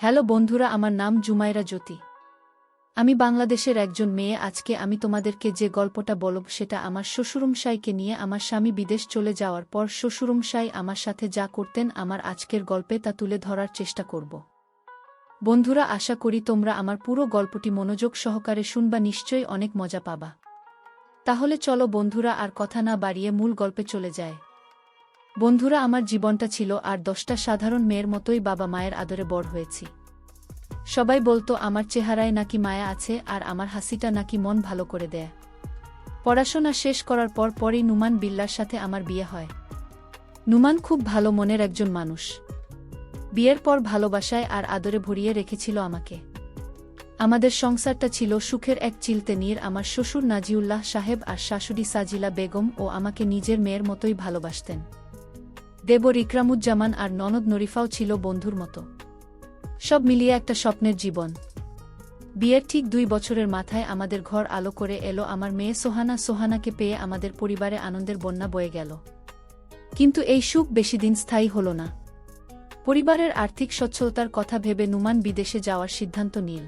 Hello বন্ধুরা, আমার নাম জুমাইরা জ্যোতি। আমি বাংলাদেশের একজন মেয়ে। আজকে আমি তোমাদেরকে যে গল্পটা বলব সেটা আমার শ্বশুরমশাইকে নিয়ে। আমার স্বামী বিদেশ চলে যাওয়ার পর শ্বশুরমশাই আমার সাথে যা করতেন, আমার আজকের গল্পে তা তুলে ধরার চেষ্টা করব। বন্ধুরা, আশা করি তোমরা আমার পুরো গল্পটি মনোযোগ সহকারে শুনবা, নিশ্চয়ই অনেক মজা পাবা। তাহলে চলো বন্ধুরা, আর কথা না বাড়িয়ে মূল গল্পে চলে যায়। বন্ধুরা, আমার জীবনটা ছিল আর 10টা সাধারণ মেয়ের মতোই। বাবা মায়ের আদরে বড় হয়েছি। সবাই বলতো আমার চেহারায় নাকি মায়া আছে আর আমার হাসিটা নাকি মন ভালো করে দেয়। পড়াশোনা শেষ করার পরই নুমান বিল্লার সাথে আমার বিয়ে হয়। নুমান খুব ভালো মনের একজন মানুষ। বিয়ের পর ভালোবাসায় আর আদরে ভরিয়ে রেখেছিল আমাকে। আমাদের সংসারটা ছিল সুখের এক চিলতেনির। আমার শ্বশুর নাজিউল্লাহ সাহেব আর শাশুড়ি সাজিলা বেগম ও আমাকে নিজের মেয়ের মতোই ভালোবাসতেন। দেবর ইকরামুজ্জামান আর ননদ নরিফাও ছিল বন্ধুর মতো। সব মিলিয়ে একটা স্বপ্নের জীবন। বিয়ের ঠিক 2 বছরের মাথায় আমাদের ঘর আলো করে এলো আমার মেয়ে সোহানা। সোহানাকে পেয়ে আমাদের পরিবারে আনন্দের বন্যা বয়ে গেল। কিন্তু এই সুখ বেশিদিন স্থায়ী হল না। পরিবারের আর্থিক সচ্ছলতার কথা ভেবে নুমান বিদেশে যাওয়ার সিদ্ধান্ত নিল।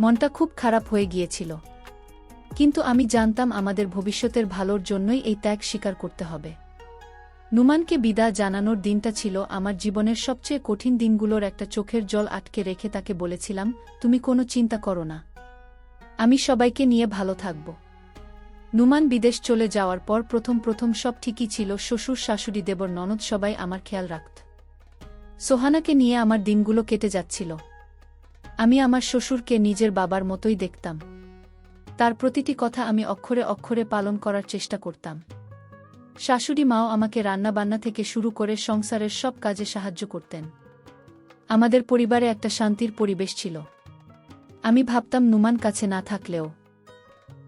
মনটা খুব খারাপ হয়ে গিয়েছিল, কিন্তু আমি জানতাম আমাদের ভবিষ্যতের ভালোর জন্যই এই ত্যাগ স্বীকার করতে হবে। নুমানকে বিদায় জানানোর দিনটা ছিল আমার জীবনের সবচেয়ে কঠিন দিনগুলোর একটা। চোখের জল আটকে রেখে তাকে বলেছিলাম, তুমি কোনো চিন্তা করো না, আমি সবাইকে নিয়ে ভালো থাকব। নুমান বিদেশ চলে যাওয়ার পর প্রথম সব ঠিকই ছিল। শ্বশুর শাশুড়ি দেবর ননদ সবাই আমার খেয়াল রাখত। সোহানাকে নিয়ে আমার দিনগুলো কেটে যাচ্ছিল। আমি আমার শ্বশুরকে নিজের বাবার মতোই দেখতাম। তার প্রতিটি কথা আমি অক্ষরে অক্ষরে পালন করার চেষ্টা করতাম। শাশুড়ি মাও আমাকে রান্নাবান্না থেকে শুরু করে সংসারের সব কাজে সাহায্য করতেন। আমাদের পরিবারে একটা শান্তির পরিবেশ ছিল। আমি ভাবতাম নুমান কাছে না থাকলেও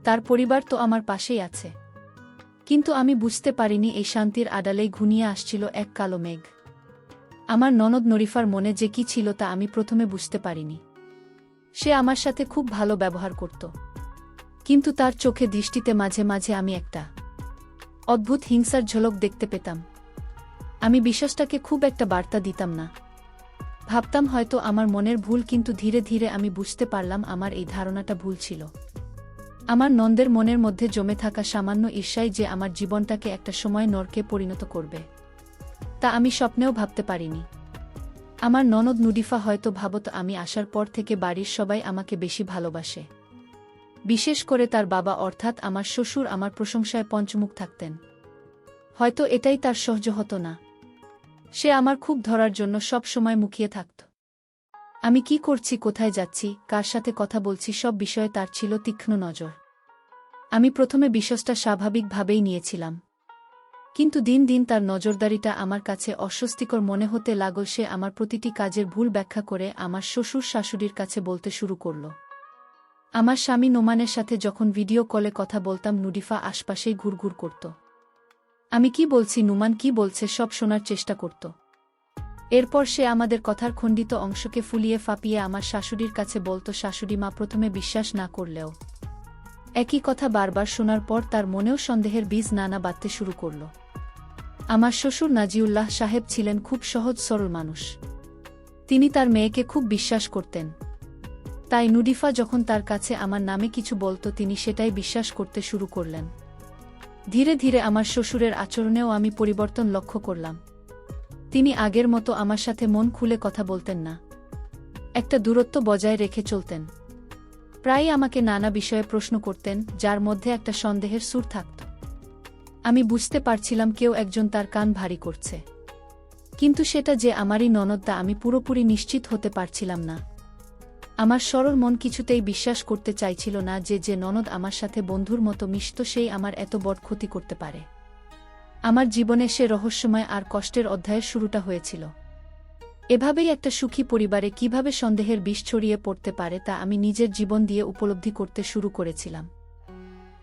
তার পরিবার তো আমার পাশেই আছে। কিন্তু আমি বুঝতে পারিনি এই শান্তির আড়ালেই ঘনিয়ে আসছিল এক কালো মেঘ। আমার ননদ নরিফার মনে যে কি ছিল তা আমি প্রথমে বুঝতে পারিনি। সে আমার সাথে খুব ভালো ব্যবহার করত, কিন্তু তার চোখে দৃষ্টিতে মাঝে মাঝে আমি একটা অদ্ভুত হিংসার ঝলক দেখতে পেতাম। আমি বিশ্বাসটাকে খুব একটা বার্তা দিতাম না। ভাবতাম হয়তো আমার মনের ভুল, কিন্তু ধীরে ধীরে আমি বুঝতে পারলাম আমার এই ধারণাটা ভুল ছিল। আমার নন্দের মনের মধ্যে জমে থাকা সামান্য ঈর্ষাই যে আমার জীবনটাকে একটা সময় নরকে পরিণত করবে, তা আমি স্বপ্নেও ভাবতে পারিনি। আমার ননদ নুডিফা হয়তো ভাবত আমি আসার পর থেকে বাড়ির সবাই আমাকে বেশি ভালোবাসে। বিশেষ করে তার বাবা অর্থাৎ আমার শ্বশুর আমার প্রশংসায় পঞ্চমুখ থাকতেন। হয়তো এটাই তার সহ্য হতো না। সে আমার খুব ধরার জন্য সব সময় মুখিয়ে থাকত। আমি কি করছি, কোথায় যাচ্ছি, কার সাথে কথা বলছি, সব বিষয়ে তার ছিল তীক্ষ্ণ নজর। আমি প্রথমে বিষয়টা স্বাভাবিকভাবেই নিয়েছিলাম, কিন্তু দিন দিন তার নজরদারিটা আমার কাছে অস্বস্তিকর মনে হতে লাগল। সে আমার প্রতিটি কাজের ভুল ব্যাখ্যা করে আমার শ্বশুর শাশুড়ির কাছে বলতে শুরু করল। আমার স্বামী নোমানের সাথে যখন ভিডিও কলে কথা বলতাম, নুডিফা আশপাশেই ঘুরঘুর করত। আমি কি বলছি, নুমান কি বলছে, সব শোনার চেষ্টা করত। এরপর সে আমাদের কথার খণ্ডিত অংশকে ফুলিয়ে ফাঁপিয়ে আমার শাশুড়ির কাছে বলত। শাশুড়ি মা প্রথমে বিশ্বাস না করলেও একই কথা বারবার শোনার পর তার মনেও সন্দেহের বীজ নানা বাঁধতে শুরু করল। আমার শ্বশুর নাজিউল্লাহ সাহেব ছিলেন খুব সহজ সরল মানুষ। তিনি তার মেয়েকে খুব বিশ্বাস করতেন। তাই নুডিফা যখন তার কাছে আমার নামে কিছু বলত, তিনি সেটাই বিশ্বাস করতে শুরু করলেন। ধীরে ধীরে আমার শ্বশুরের আচরণেও আমি পরিবর্তন লক্ষ্য করলাম। তিনি আগের মতো আমার সাথে মন খুলে কথা বলতেন না। একটা দূরত্ব বজায় রেখে চলতেন। প্রায়ই আমাকে নানা বিষয়ে প্রশ্ন করতেন, যার মধ্যে একটা সন্দেহের সুর থাকত। আমি বুঝতে পারছিলাম কেউ একজন তার কান ভারী করছে, কিন্তু সেটা যে আমারই ননদ তা আমি পুরোপুরি নিশ্চিত হতে পারছিলাম না। আমার সরল মন কিছুতেই বিশ্বাস করতে চাইছিল না যে ননদ আমার সাথে বন্ধুর মতো মিশত সেই আমার এত বড় ক্ষতি করতে পারে। আমার জীবনে সে রহস্যময় আর কষ্টের অধ্যায়ের শুরুটা হয়েছিল। এভাবেই একটা সুখী পরিবারে কিভাবে সন্দেহের বিষ ছড়িয়ে পড়তে পারে তা আমি নিজের জীবন দিয়ে উপলব্ধি করতে শুরু করেছিলাম।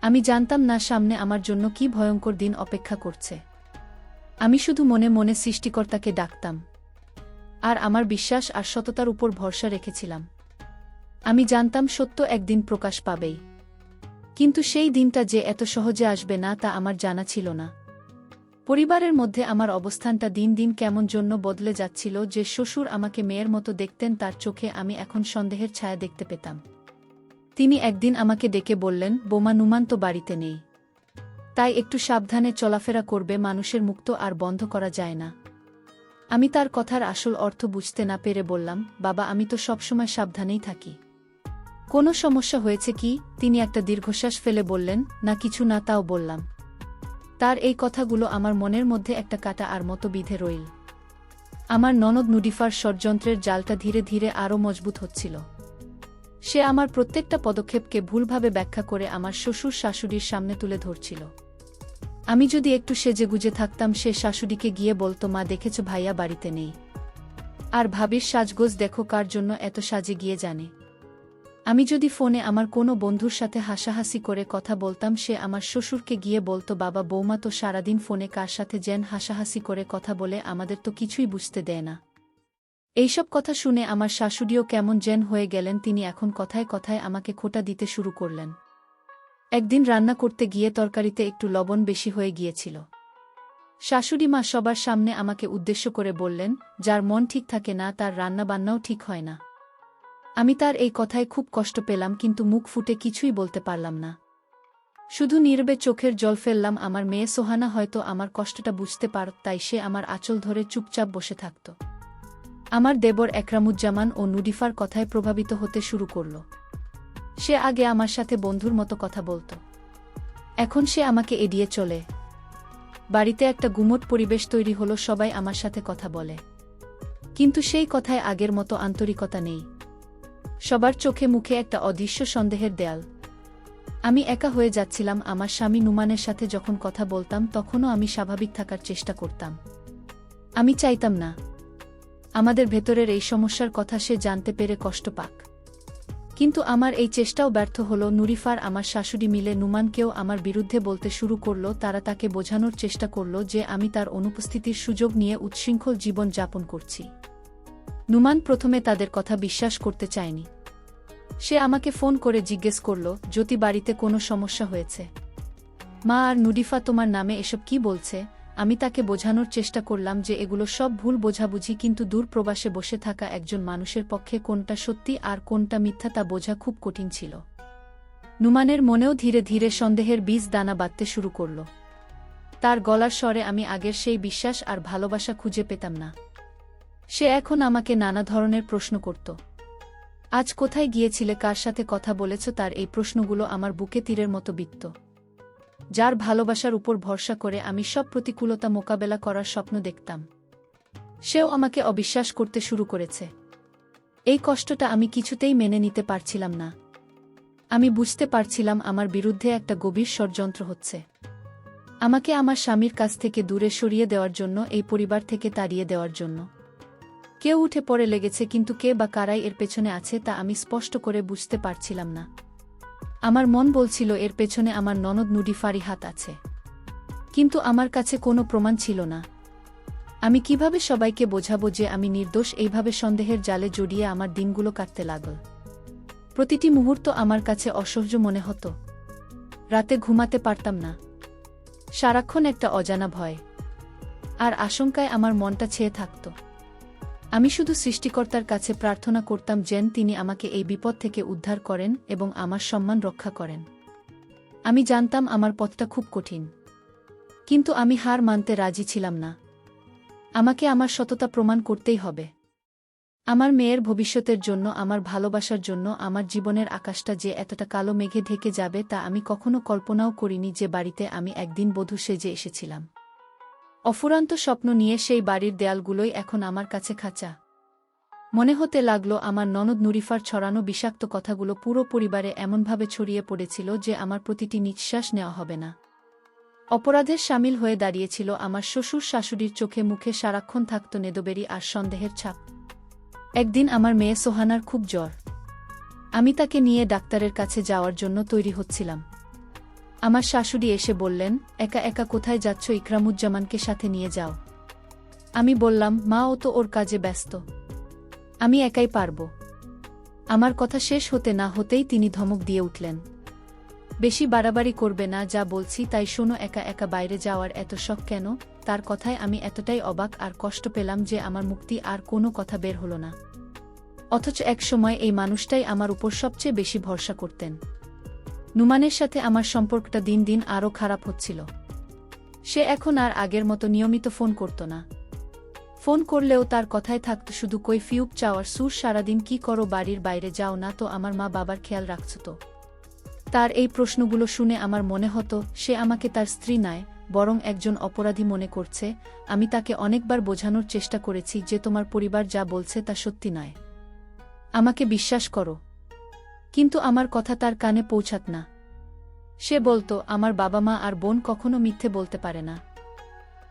আমি জানতাম না সামনে আমার জন্য কি ভয়ঙ্কর দিন অপেক্ষা করছে। আমি শুধু মনে মনে সৃষ্টিকর্তাকে ডাকতাম আর আমার বিশ্বাস আর সততার উপর ভরসা রেখেছিলাম। আমি জানতাম সত্য একদিন প্রকাশ পাবেই, কিন্তু সেই দিনটা যে এত সহজে আসবে না তা আমার জানা ছিল না। পরিবারের মধ্যে আমার অবস্থানটা দিন দিন কেমন জন্য বদলে যাচ্ছিল। যে শ্বশুর আমাকে মেয়ের মতো দেখতেন তার চোখে আমি এখন সন্দেহের ছায়া দেখতে পেতাম। তিনি একদিন আমাকে ডেকে বললেন, বোমা নুমান তো বাড়িতে নেই, তাই একটু সাবধানে চলাফেরা করবে, মানুষের মুখ তো আর বন্ধ করা যায় না। আমি তার কথার আসল অর্থ বুঝতে না পেরে বললাম, বাবা আমি তো সবসময় সাবধানেই থাকি। কোনো সমস্যা হয়েছে কি? তিনি একটা দীর্ঘশ্বাস ফেলে বললেন, না কিছু না। তাও বললাম। তার এই কথাগুলো আমার মনের মধ্যে একটা কাঁটা আর মতো বিঁধে রইল। আমার ননদ নুডিফার ষড়যন্ত্রের জালটা ধীরে ধীরে আরও মজবুত হচ্ছিল। সে আমার প্রত্যেকটা পদক্ষেপকে ভুলভাবে ব্যাখ্যা করে আমার শ্বশুর শাশুড়ির সামনে তুলে ধরছিল। আমি যদি একটু সেজেগুজে থাকতাম, সে শাশুড়িকে গিয়ে বলতো, মা দেখেছ ভাইয়া বাড়িতে নেই, আর ভাবির সাজগোজ দেখো কার জন্য এত সাজে গিয়ে জানে। আমি যদি ফোনে আমার কোনো বন্ধুর সাথে হাসাহাসি করে কথা বলতাম, সে আমার শ্বশুরকে গিয়ে বলতো, বাবা বৌমা তো সারাদিন ফোনে কার সাথে যেন হাসাহাসি করে কথা বলে, আমাদের তো কিছুই বুঝতে দেয় না। এইসব কথা শুনে আমার শাশুড়িও কেমন যেন হয়ে গেলেন। তিনি এখন কথায় কথায় আমাকে খোঁটা দিতে শুরু করলেন। একদিন রান্না করতে গিয়ে তরকারিতে একটু লবণ বেশি হয়ে গিয়েছিল। শাশুড়ি মা সবার সামনে আমাকে উদ্দেশ্য করে বললেন, যার মন ঠিক থাকে না তার রান্নাবান্নাও ঠিক হয় না। আমি তার এই কথায় খুব কষ্ট পেলাম, কিন্তু মুখ ফুটে কিছুই বলতে পারলাম না। শুধু নীরবে চোখের জল ফেললাম। আমার মেয়ে সোহানা হয়তো আমার কষ্টটা বুঝতে পারত, তাই সে আমার আঁচল ধরে চুপচাপ বসে থাকত। আমার দেবর একরামুজ্জামান ও নুডিফার কথায় প্রভাবিত হতে শুরু করল। সে আগে আমার সাথে বন্ধুর মতো কথা বলত, এখন সে আমাকে এড়িয়ে চলে। বাড়িতে একটা গুমোট পরিবেশ তৈরি হলো, সবাই আমার সাথে কথা বলে, কিন্তু সেই কথায় আগের মতো আন্তরিকতা নেই। সবার চোখে মুখে একটা অদৃশ্য সন্দেহের দেয়াল। আমি একা হয়ে যাচ্ছিলাম। আমার স্বামী নুমানের সাথে যখন কথা বলতাম, তখনও আমি স্বাভাবিক থাকার চেষ্টা করতাম। আমি চাইতাম না আমাদের ভেতরের এই সমস্যার কথা সে জানতে পেরে কষ্ট পাক। কিন্তু আমার এই চেষ্টাও ব্যর্থ হলো। নুরিফার আমার শাশুড়ি মিলে নুমানকেও আমার বিরুদ্ধে বলতে শুরু করল। তারা তাকে বোঝানোর চেষ্টা করল যে আমি তার অনুপস্থিতির সুযোগ নিয়ে উচ্ছৃঙ্খল জীবন যাপন করছি। নুমান প্রথমে তাদের কথা বিশ্বাস করতে চায়নি। সে আমাকে ফোন করে জিজ্ঞেস করল, জ্যোতি বাড়িতে কোনো সমস্যা হয়েছে? মা আর নুডিফা তোমার নামে এসব কি বলছে? আমি তাকে বোঝানোর চেষ্টা করলাম যে এগুলো সব ভুল বোঝাবুঝি, কিন্তু দূর প্রবাসে বসে থাকা একজন মানুষের পক্ষে কোনটা সত্যি আর কোনটা মিথ্যা তা বোঝা খুব কঠিন ছিল। নুমানের মনেও ধীরে ধীরে সন্দেহের বীজ দানা বাঁধতে শুরু করল। তার গলার স্বরে আমি আগের সেই বিশ্বাস আর ভালোবাসা খুঁজে পেতাম না। সে এখন আমাকে নানা ধরনের প্রশ্ন করত। আজ কোথায় গিয়েছিলে, কার সাথে কথা বলেছ? তার এই প্রশ্নগুলো আমার বুকে তীরের মতো বিদ্ধ। যার ভালোবাসার উপর ভরসা করে আমি সব প্রতিকূলতা মোকাবেলা করার স্বপ্ন দেখতাম, সেও আমাকে অবিশ্বাস করতে শুরু করেছে। এই কষ্টটা আমি কিছুতেই মেনে নিতে পারছিলাম না। আমি বুঝতে পারছিলাম আমার বিরুদ্ধে একটা গভীর ষড়যন্ত্র হচ্ছে। আমাকে আমার স্বামীর কাছ থেকে দূরে সরিয়ে দেওয়ার জন্য, এই পরিবার থেকে তাড়িয়ে দেওয়ার জন্য। কেউ উঠে পড়ে লেগেছে, কিন্তু কে বা কারাই এর পেছনে আছে তা আমি স্পষ্ট করে বুঝতে পারছিলাম না। আমার মন বলছিল এর পেছনে আমার ননদ নুডিফারই হাত আছে, কিন্তু আমার কাছে কোনো প্রমাণ ছিল না। আমি কিভাবে সবাইকে বোঝাবো যে আমি নির্দোষ? এইভাবে সন্দেহের জালে জড়িয়ে আমার দিনগুলো কাটতে লাগল। প্রতিটি মুহূর্ত আমার কাছে অসহ্য মনে হতো। রাতে ঘুমাতে পারতাম না। সারাক্ষণ একটা অজানা ভয় আর আশঙ্কায় আমার মনটা ছেয়ে থাকত। আমি শুধু সৃষ্টিকর্তার কাছে প্রার্থনা করতাম যেন তিনি আমাকে এই বিপদ থেকে উদ্ধার করেন এবং আমার সম্মান রক্ষা করেন। আমি জানতাম আমার পথটা খুব কঠিন, কিন্তু আমি হার মানতে রাজি ছিলাম না। আমাকে আমার সততা প্রমাণ করতেই হবে। আমার মেয়ের ভবিষ্যতের জন্য, আমার ভালোবাসার জন্য। আমার জীবনের আকাশটা যে এতটা কালো মেঘে ঢেকে যাবে তা আমি কখনো কল্পনাও করিনি। যে বাড়িতে আমি একদিন বধূ সেজে এসেছিলাম, অফুরন্ত স্বপ্ন নিয়ে, সেই বাড়ির দেয়ালগুলোই এখন আমার কাছে খাঁচা। মনে হতে লাগলো আমার ননদ নুরিফার ছড়ানো বিষাক্ত কথাগুলো পুরো পরিবারে এমনভাবে ছড়িয়ে পড়েছিল যে আমার প্রতিটি নিঃশ্বাস নেওয়া হবে না। অপরাধের শামিল হয়ে দাঁড়িয়েছিল আমার শ্বশুর শাশুড়ির চোখে মুখে সারাক্ষণ থাকত নেদবেরি আর সন্দেহের ছাপ। একদিন আমার মেয়ে সোহানার খুব জ্বর। আমি তাকে নিয়ে ডাক্তারের কাছে যাওয়ার জন্য তৈরি হচ্ছিলাম। আমার শাশুড়ি এসে বললেন, একা একা কোথায় যাচ্ছ? ইকরামুজ্জামানকে সাথে নিয়ে যাও। আমি বললাম, মা ও তো ওর কাজে ব্যস্ত, আমি একাই পারব। আমার কথা শেষ হতে না হতেই তিনি ধমক দিয়ে উঠলেন, বেশি বাড়াবাড়ি করবে না, যা বলছি তাই শোনো। একা একা বাইরে যাওয়ার এত শখ কেন? তার কথায় আমি এতটাই অবাক আর কষ্ট পেলাম যে আমার মুক্তি আর কোনো কথা বের হলো না। অথচ এক সময় এই মানুষটাই আমার উপর সবচেয়ে বেশি ভরসা করতেন। নুমানের সাথে আমার সম্পর্কটা দিন দিন আরও খারাপ হচ্ছিল। সে এখন আর আগের মতো নিয়মিত ফোন করত না। ফোন করলেও তার কথায় থাকত শুধু কৈফিয়ত চাওয়ার সুর। সারাদিন কি করো, বাড়ির বাইরে যাও না তো, আমার মা বাবার খেয়াল রাখছ তো? তার এই প্রশ্নগুলো শুনে আমার মনে হতো সে আমাকে তার স্ত্রী নয়, বরং একজন অপরাধী মনে করছে। আমি তাকে অনেকবার বোঝানোর চেষ্টা করেছি যে তোমার পরিবার যা বলছে তা সত্যি নয়, আমাকে বিশ্বাস করো। কিন্তু আমার কথা তার কানে পৌঁছাত না। সে বলতো, আমার বাবা মা আর বোন কখনো মিথ্যে বলতে পারে না।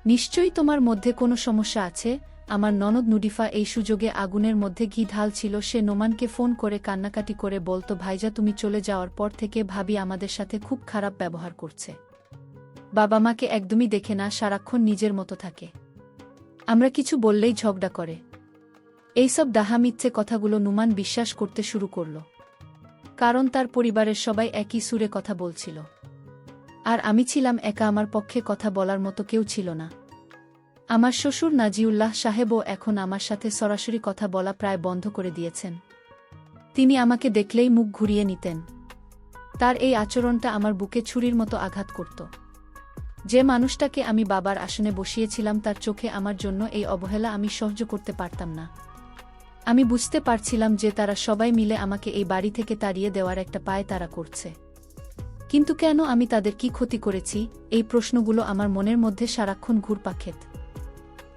নিশ্চয়ই তোমার মধ্যে কোনো সমস্যা আছে। আমার ননদ নুডিফা এই সুযোগে আগুনের মধ্যে ঘি ঢালছিল। সে নোমানকে ফোন করে কান্নাকাটি করে বলতো, ভাইজা তুমি চলে যাওয়ার পর থেকে ভাবি আমাদের সাথে খুব খারাপ ব্যবহার করছে। বাবা মাকে একদমই দেখে না, সারাক্ষণ নিজের মতো থাকে। আমরা কিছু বললেই ঝগড়া করে। এইসব ডাহা মিথ্যে কথাগুলো নুমান বিশ্বাস করতে শুরু করল, কারণ তার পরিবারের সবাই একই সুরে কথা বলছিল। আর আমি ছিলাম একা, আমার পক্ষে কথা বলার মতো কেউ ছিল না। আমার শ্বশুর নাজিউল্লাহ সাহেবও এখন আমার সাথে সরাসরি কথা বলা প্রায় বন্ধ করে দিয়েছেন। তিনি আমাকে দেখলেই মুখ ঘুরিয়ে নিতেন। তার এই আচরণটা আমার বুকে ছুরির মতো আঘাত করত। যে মানুষটাকে আমি বাবার আসনে বসিয়েছিলাম তার চোখে আমার জন্য এই অবহেলা আমি সহ্য করতে পারতাম না। আমি বুঝতে পারছিলাম যে তারা সবাই মিলে আমাকে এই বাড়ি থেকে তাড়িয়ে দেওয়ার একটা পায় তারা করছে। কিন্তু কেন, আমি তাদের কি ক্ষতি করেছি? এই প্রশ্নগুলো আমার মনের মধ্যে সারাক্ষণ ঘুরপাক খেত।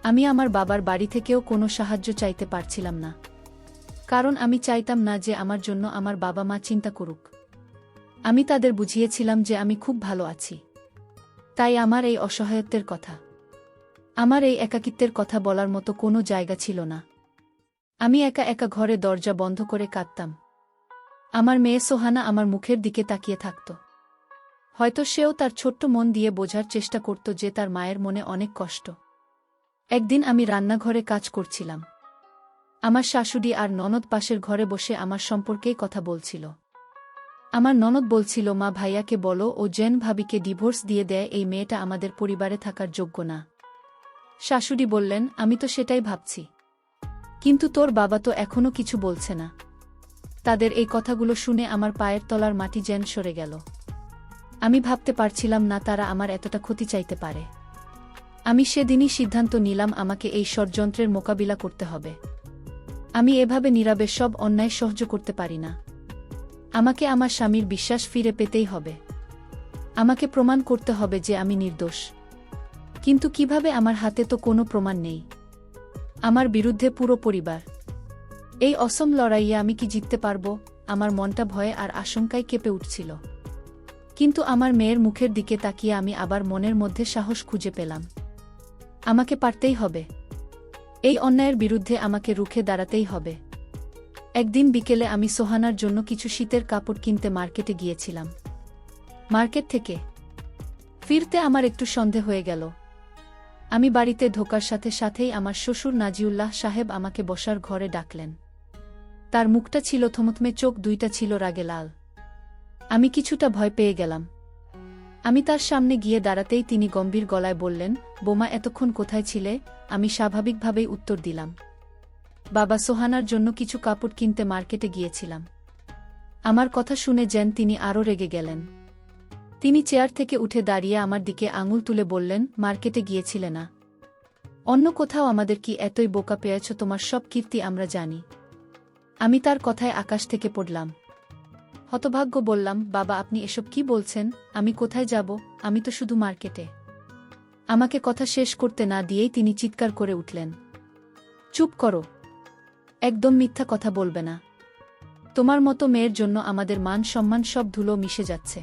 আমি আমার বাবার বাড়ি থেকেও কোনো সাহায্য চাইতে পারছিলাম না, কারণ আমি চাইতাম না যে আমার জন্য আমার বাবা মা চিন্তা করুক। আমি তাদের বুঝিয়েছিলাম যে আমি খুব ভালো আছি। তাই আমার এই অসহায়ত্বের কথা, আমার এই একাকিত্বের কথা বলার মতো কোনো জায়গা ছিল না। আমি একা একা ঘরে দরজা বন্ধ করে কাঁদতাম। আমার মেয়ে সোহানা আমার মুখের দিকে তাকিয়ে থাকত। হয়তো সেও তার ছোট্ট মন দিয়ে বোঝার চেষ্টা করত যে তার মায়ের মনে অনেক কষ্ট। একদিন আমি রান্নাঘরে কাজ করছিলাম। আমার শাশুড়ি আর ননদ পাশের ঘরে বসে আমার সম্পর্কেই কথা বলছিল। আমার ননদ বলছিল, মা ভাইয়াকে বলো ও জেন ভাবিকে ডিভোর্স দিয়ে দেয়, এই মেয়েটা আমাদের পরিবারে থাকার যোগ্য না। শাশুড়ি বললেন, আমি তো সেটাই ভাবছি, কিন্তু তোর বাবা তো এখনো কিছু বলছে না। তাদের এই কথাগুলো শুনে আমার পায়ের তলার মাটি যেন সরে গেল। আমি ভাবতে পারছিলাম না তারা আমার এতটা ক্ষতি চাইতে পারে। আমি সেদিনই সিদ্ধান্ত নিলাম আমাকে এই ষড়যন্ত্রের মোকাবিলা করতে হবে। আমি এভাবে নীরবে সব অন্যায় সহ্য করতে পারি না। আমাকে আমার স্বামীর বিশ্বাস ফিরে পেতেই হবে। আমাকে প্রমাণ করতে হবে যে আমি নির্দোষ। কিন্তু কিভাবে? আমার হাতে তো কোনো প্রমাণ নেই। আমার বিরুদ্ধে পুরো পরিবার। এই অসম লড়াইয়ে আমি কি জিততে পারব? আমার মনটা ভয়ে আর আশঙ্কায় কেঁপে উঠছিল। কিন্তু আমার মেয়ের মুখের দিকে তাকিয়ে আমি আবার মনের মধ্যে সাহস খুঁজে পেলাম। আমাকে পারতেই হবে। এই অন্যায়ের বিরুদ্ধে আমাকে রুখে দাঁড়াতেই হবে। একদিন বিকেলে আমি সোহানার জন্য কিছু শীতের কাপড় কিনতে মার্কেটে গিয়েছিলাম। মার্কেট থেকে ফিরতে আমার একটু সন্দেহ হয়ে গেল। আমি বাড়িতে ঢোকার সাথে সাথেই আমার শ্বশুর নাজিউল্লাহ সাহেব আমাকে বসার ঘরে ডাকলেন। তার মুখটা ছিল থমথমে, চোখ দুইটা ছিল রাগে লাল। আমি কিছুটা ভয় পেয়ে গেলাম। আমি তার সামনে গিয়ে দাঁড়াতেই তিনি গম্ভীর গলায় বললেন, বোমা এতক্ষণ কোথায় ছিলে? আমি স্বাভাবিকভাবেই উত্তর দিলাম, বাবা, সোহানার জন্য কিছু কাপড় কিনতে মার্কেটে গিয়েছিলাম। আমার কথা শুনে যেন তিনি আরও রেগে গেলেন। তিনি চেয়ার থেকে উঠে দাঁড়িয়ে আমার দিকে আঙুল তুলে বললেন, মার্কেটে গিয়েছিলে না? অন্য কোথাও? আমাদের কি এতই বোকা পেয়েছ? তোমার সব কীর্তি আমরা জানি। আমি তার কথায় আকাশ থেকে পড়লাম। হতভাগ্য বললাম, বাবা, আপনি এসব কি বলছেন? আমি কোথায় যাব? আমি তো শুধু মার্কেটে। আমাকে কথা শেষ করতে না দিয়েই তিনি চিৎকার করে উঠলেন, চুপ করো, একদম মিথ্যা কথা বলবে না। তোমার মতো মেয়ের জন্য আমাদের মান সম্মান সব ধুলো মিশে যাচ্ছে।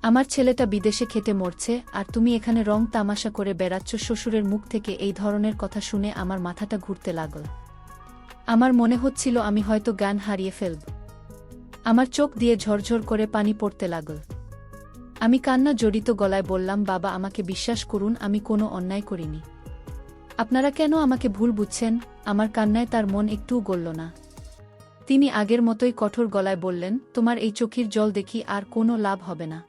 আমার ছেলেটা বিদেশে খেটে মরছে আর তুমি এখানে রং তামাশা করে বেড়াচ্ছ। শ্বশুরের মুখ থেকে এই ধরনের কথা শুনে আমার মাথাটা ঘুরতে লাগল। আমার মনে হচ্ছিল আমি হয়তো জ্ঞান হারিয়ে ফেলব। আমার চোখ দিয়ে ঝরঝর করে পানি পড়তে লাগল। আমি কান্না জড়িত গলায় বললাম, বাবা, আমাকে বিশ্বাস করুন, আমি কোনো অন্যায় করিনি। আপনারা কেন আমাকে ভুল বুঝছেন? আমার কান্নায় তার মন একটুও গলল না। তিনি আগের মতোই কঠোর গলায় বললেন, তোমার এই চোখের জল দেখি আর কোনো লাভ হবে না।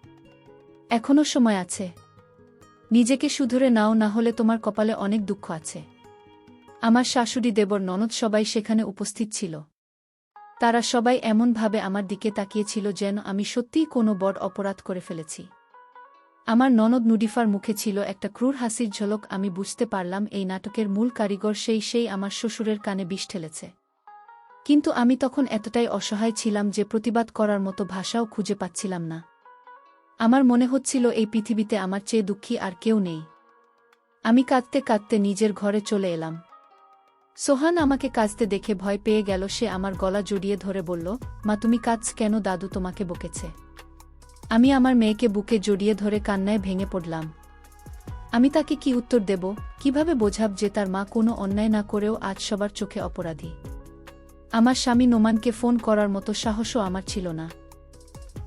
এখনো সময় আছে। নিজেকে শুধরে নাও, না হলে তোমার কপালে অনেক দুঃখ আছে। আমার শাশুড়ি, দেবর, ননদ সবাই সেখানে উপস্থিত ছিল। তারা সবাই এমনভাবে আমার দিকে তাকিয়েছিল যেন আমি সত্যিই কোনো বড় অপরাধ করে ফেলেছি। আমার ননদ নুডিফার মুখে ছিল একটা ক্রূর হাসির ঝলক। আমি বুঝতে পারলাম এই নাটকের মূল কারিগর সেই আমার শ্বশুরের কানে বিষ ঠেলেছে। কিন্তু আমি তখন এতটাই অসহায় ছিলাম যে প্রতিবাদ করার মতো ভাষাও খুঁজে পাচ্ছিলাম না। আমার মনে হচ্ছিল এই পৃথিবীতে আমার চেয়ে দুঃখী আর কেউ নেই। আমি কাঁদতে কাঁদতে নিজের ঘরে চলে এলাম। সোহান আমাকে কাঁদতে দেখে ভয় পেয়ে গেল। সে আমার গলা জড়িয়ে ধরে বলল, মা তুমি কাঁদছ কেন? দাদু তোমাকে বকেছে? আমি আমার মেয়েকে বুকে জড়িয়ে ধরে কান্নায় ভেঙে পড়লাম। আমি তাকে কি উত্তর দেব, কিভাবে বোঝাব যে তার মা কোনো অন্যায় না করেও আজ সবার চোখে অপরাধী? আমার স্বামী নোমানকে ফোন করার মতো সাহসও আমার ছিল না।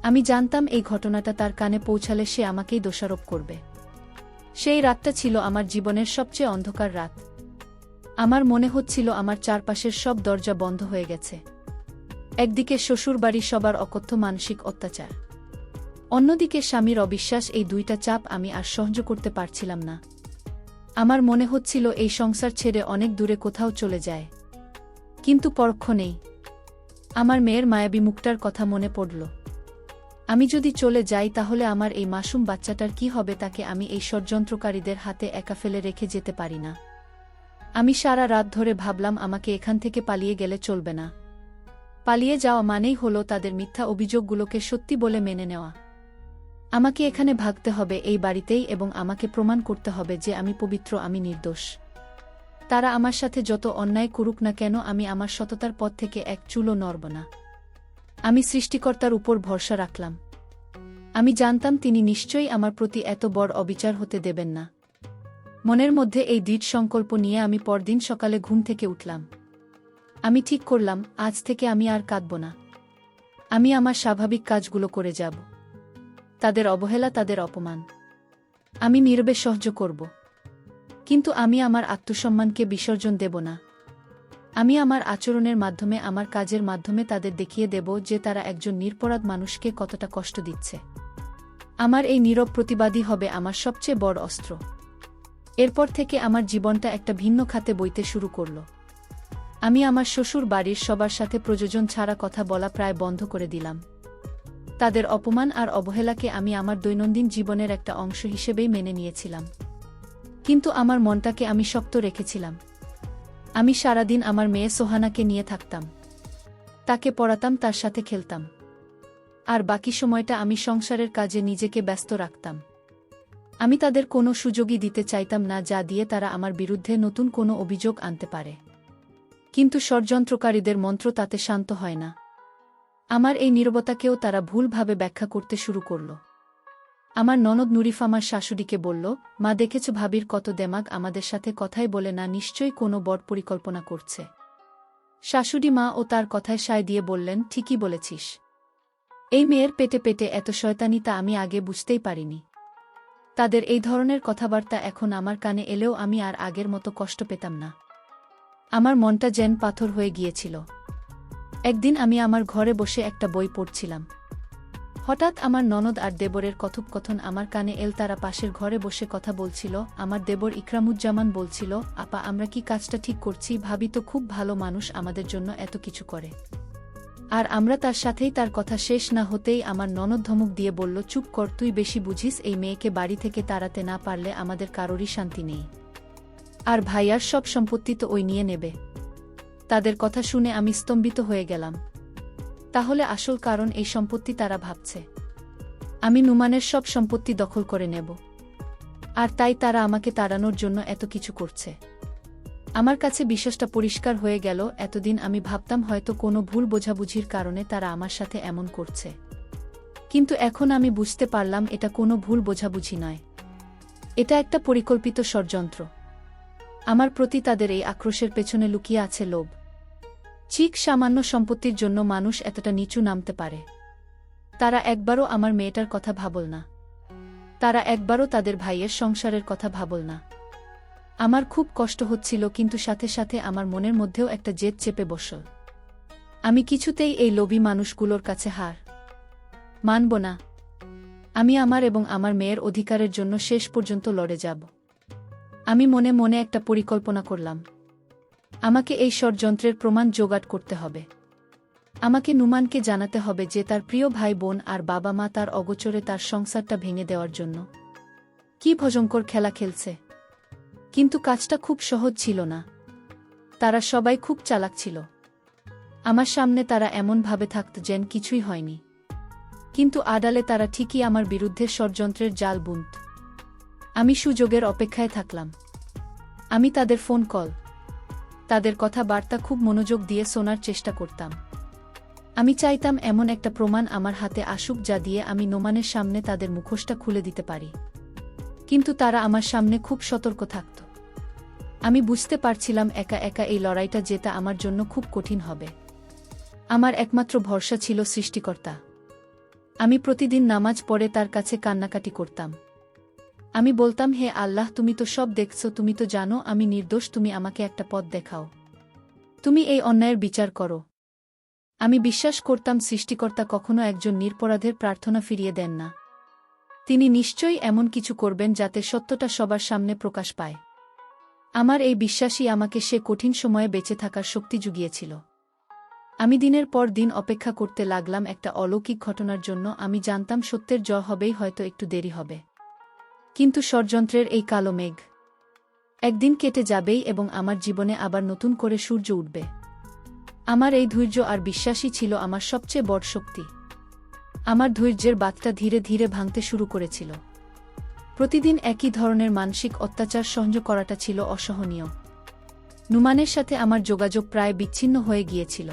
আমি জানতাম এই ঘটনাটা তার কানে পৌঁছালে সে আমাকেই দোষারোপ করবে। সেই রাতটা ছিল আমার জীবনের সবচেয়ে অন্ধকার রাত। আমার মনে হচ্ছিল আমার চারপাশের সব দরজা বন্ধ হয়ে গেছে। একদিকে শ্বশুরবাড়ি সবার অকথ্য মানসিক অত্যাচার, অন্যদিকে স্বামীর অবিশ্বাস। এই দুইটা চাপ আমি আর সহ্য করতে পারছিলাম না। আমার মনে হচ্ছিল এই সংসার ছেড়ে অনেক দূরে কোথাও চলে যায়। কিন্তু পরক্ষণেই আমার মেয়ের মায়াবী মুখটার কথা মনে পড়ল। আমি যদি চলে যাই তাহলে আমার এই মাসুম বাচ্চাটার কি হবে? তাকে আমি এই ষড়যন্ত্রকারীদের হাতে একা ফেলে রেখে যেতে পারি না। আমি সারা রাত ধরে ভাবলাম আমাকে এখান থেকে পালিয়ে গেলে চলবে না। পালিয়ে যাওয়া মানেই হলো তাদের মিথ্যা অভিযোগগুলোকে সত্যি বলে মেনে নেওয়া। আমাকে এখানে ভাগতে হবে, এই বাড়িতেই, এবং আমাকে প্রমাণ করতে হবে যে আমি পবিত্র, আমি নির্দোষ। তারা আমার সাথে যত অন্যায় করুক না কেন, আমি আমার সততার পথ থেকে এক চুলও নড়ব না। আমি সৃষ্টিকর্তার উপর ভরসা রাখলাম। আমি জানতাম তিনি নিশ্চয়ই আমার প্রতি এত বড় অবিচার হতে দেবেন না। মনের মধ্যে এই দৃঢ় সংকল্প নিয়ে আমি পরদিন সকালে ঘুম থেকে উঠলাম। আমি ঠিক করলাম, আজ থেকে আমি আর কাঁদব না। আমি আমার স্বাভাবিক কাজগুলো করে যাব। তাদের অবহেলা, তাদের অপমান আমি নীরবে সহ্য করব। কিন্তু আমি আমার আত্মসম্মানকে বিসর্জন দেব না। আমি আমার আচরণের মাধ্যমে, আমার কাজের মাধ্যমে তাদের দেখিয়ে দেব যে তারা একজন নিরপরাধ মানুষকে কতটা কষ্ট দিচ্ছে। আমার এই নীরব প্রতিবাদী হবে আমার সবচেয়ে বড় অস্ত্র। এরপর থেকে আমার জীবনটা একটা ভিন্ন খাতে বইতে শুরু করল। আমি আমার শ্বশুর বাড়ির সবার সাথে প্রয়োজন ছাড়া কথা বলা প্রায় বন্ধ করে দিলাম। তাদের অপমান আর অবহেলাকে আমি আমার দৈনন্দিন জীবনের একটা অংশ হিসেবেই মেনে নিয়েছিলাম। কিন্তু আমার মনটাকে আমি শক্ত রেখেছিলাম। আমি সারাদিন আমার মেয়ে সোহানাকে নিয়ে থাকতাম। তাকে পড়াতাম, তার সাথে খেলতাম। আর বাকি সময়টা আমি সংসারের কাজে নিজেকে ব্যস্ত রাখতাম। আমি তাদের কোনো সুযোগই দিতে চাইতাম না যা দিয়ে তারা আমার বিরুদ্ধে নতুন কোনো অভিযোগ আনতে পারে। কিন্তু ষড়যন্ত্রকারীদের মন্ত্র তাতে শান্ত হয় না। আমার এই নীরবতাকেও তারা ভুলভাবে ব্যাখ্যা করতে শুরু করল। আমার ননদ নুরিফা আমার শাশুড়িকে বলল, মা দেখেছ ভাবির কত দেমাগ, আমাদের সাথে কথাই বলে না, নিশ্চয়ই কোনো বড় পরিকল্পনা করছে। শাশুড়ি মা ও তার কথায় সায় দিয়ে বললেন, ঠিকই বলেছিস। এই মেয়ের পেটে পেটে এত শয়তানি তা আমি আগে বুঝতেই পারিনি। তাদের এই ধরনের কথাবার্তা এখন আমার কানে এলেও আমি আর আগের মতো কষ্ট পেতাম না। আমার মনটা যেন পাথর হয়ে গিয়েছিল। একদিন আমি আমার ঘরে বসে একটা বই পড়ছিলাম। হঠাৎ আমার ননদ আর দেবরের কথোপকথন আমার কানে এল। তারা পাশের ঘরে বসে কথা বলছিল। আমার দেবর ইকরামুজ্জামান বলছিল, আপা আমরা কি কাজটা ঠিক করছি? ভাবি তো খুব ভালো মানুষ, আমাদের জন্য এত কিছু করে। আর আমরা তার সাথেই। তার কথা শেষ না হতেই আমার ননদ ধমক দিয়ে বলল, চুপ কর, তুই বেশি বুঝিস। এই মেয়েকে বাড়ি থেকে তাড়াতে না পারলে আমাদের কারোরই শান্তি নেই। আর ভাইয়ার সব সম্পত্তি তো ওই নিয়ে নেবে। তাদের কথা শুনে আমি স্তম্ভিত হয়ে গেলাম। তাহলে আসল কারণ এই সম্পত্তি? তারা ভাবছে আমি নুমানের সব সম্পত্তি দখল করে নেব, আর তাই তারা আমাকে তাড়ানোর জন্য এত কিছু করছে। আমার কাছে বিশ্বাসটা পরিষ্কার হয়ে গেল। এতদিন আমি ভাবতাম হয়তো কোনো ভুল বোঝাবুঝির কারণে তারা আমার সাথে এমন করছে, কিন্তু এখন আমি বুঝতে পারলাম এটা কোনো ভুল বোঝাবুঝি নয়। এটা একটা পরিকল্পিত ষড়যন্ত্র। আমার প্রতি তাদের এই আক্রোশের পেছনে লুকিয়ে আছে লোভ। ঠিক সামান্য সম্পত্তির জন্য মানুষ এতটা নিচু নামতে পারে? তারা একবারও আমার মেয়েটার কথা ভাবল না। তারা একবারও তাদের ভাইয়ের সংসারের কথা ভাবল না। আমার খুব কষ্ট হচ্ছিল, কিন্তু সাথে সাথে আমার মনের মধ্যেও একটা জেদ চেপে বসল। আমি কিছুতেই এই লোভী মানুষগুলোর কাছে হার মানব না। আমি আমার এবং আমার মেয়ের অধিকারের জন্য শেষ পর্যন্ত লড়ে যাব। আমি মনে মনে একটা পরিকল্পনা করলাম। আমাকে এই ষড়যন্ত্রের প্রমাণ জোগাড় করতে হবে। আমাকে নুমানকে জানাতে হবে যে তার প্রিয় ভাই বোন আর বাবা মা তার অগোচরে তার সংসারটা ভেঙে দেওয়ার জন্য কি ভয়ঙ্কর খেলা খেলছে। কিন্তু কাজটা খুব সহজ ছিল না। তারা সবাই খুব চালাক ছিল। আমার সামনে তারা এমনভাবে থাকত যেন কিছুই হয়নি, কিন্তু আড়ালে তারা ঠিকই আমার বিরুদ্ধে ষড়যন্ত্রের জাল বুনত। আমি সুযোগের অপেক্ষায় থাকলাম। আমি তাদের ফোন কল, তাদের কথাবার্তা খুব মনোযোগ দিয়ে শোনার চেষ্টা করতাম। আমি চাইতাম এমন একটা প্রমাণ আমার হাতে আসুক যা দিয়ে আমি নোমানের সামনে তাদের মুখোশটা খুলে দিতে পারি। কিন্তু তারা আমার সামনে খুব সতর্ক থাকত। আমি বুঝতে পারছিলাম একা একা এই লড়াইটা জেতা আমার জন্য খুব কঠিন হবে। আমার একমাত্র ভরসা ছিল সৃষ্টিকর্তা। আমি প্রতিদিন নামাজ পড়ে তার কাছে কান্নাকাটি করতাম। আমি বলতাম, হে আল্লাহ, তুমি তো সব দেখছো, তুমি তো জানো আমি নির্দোষ, তুমি আমাকে একটা পথ দেখাও, তুমি এই অন্যায়ের বিচার করো। আমি বিশ্বাস করতাম সৃষ্টিকর্তা কখনো একজন নিরপরাধের প্রার্থনা ফিরিয়ে দেন না। তিনি নিশ্চয়ই এমন কিছু করবেন যাতে সত্যটা সবার সামনে প্রকাশ পায়। আমার এই বিশ্বাসই আমাকে সে কঠিন সময়ে বেঁচে থাকার শক্তি জুগিয়েছিল। আমি দিনের পর দিন অপেক্ষা করতে লাগলাম একটা অলৌকিক ঘটনার জন্য। আমি জানতাম সত্যের জয় হবেই, হয়তো একটু দেরি হবে, কিন্তু ষড়যন্ত্রের এই কালো মেঘ একদিন কেটে যাবেই এবং আমার জীবনে আবার নতুন করে সূর্য উঠবে। আমার এই ধৈর্য আর বিশ্বাসই ছিল আমার সবচেয়ে বড় শক্তি। আমার ধৈর্যের বাঁধটা ধীরে ধীরে ভাঙতে শুরু করেছিল। প্রতিদিন একই ধরনের মানসিক অত্যাচার সহ্য করাটা ছিল অসহনীয়। নুমানের সাথে আমার যোগাযোগ প্রায় বিচ্ছিন্ন হয়ে গিয়েছিল।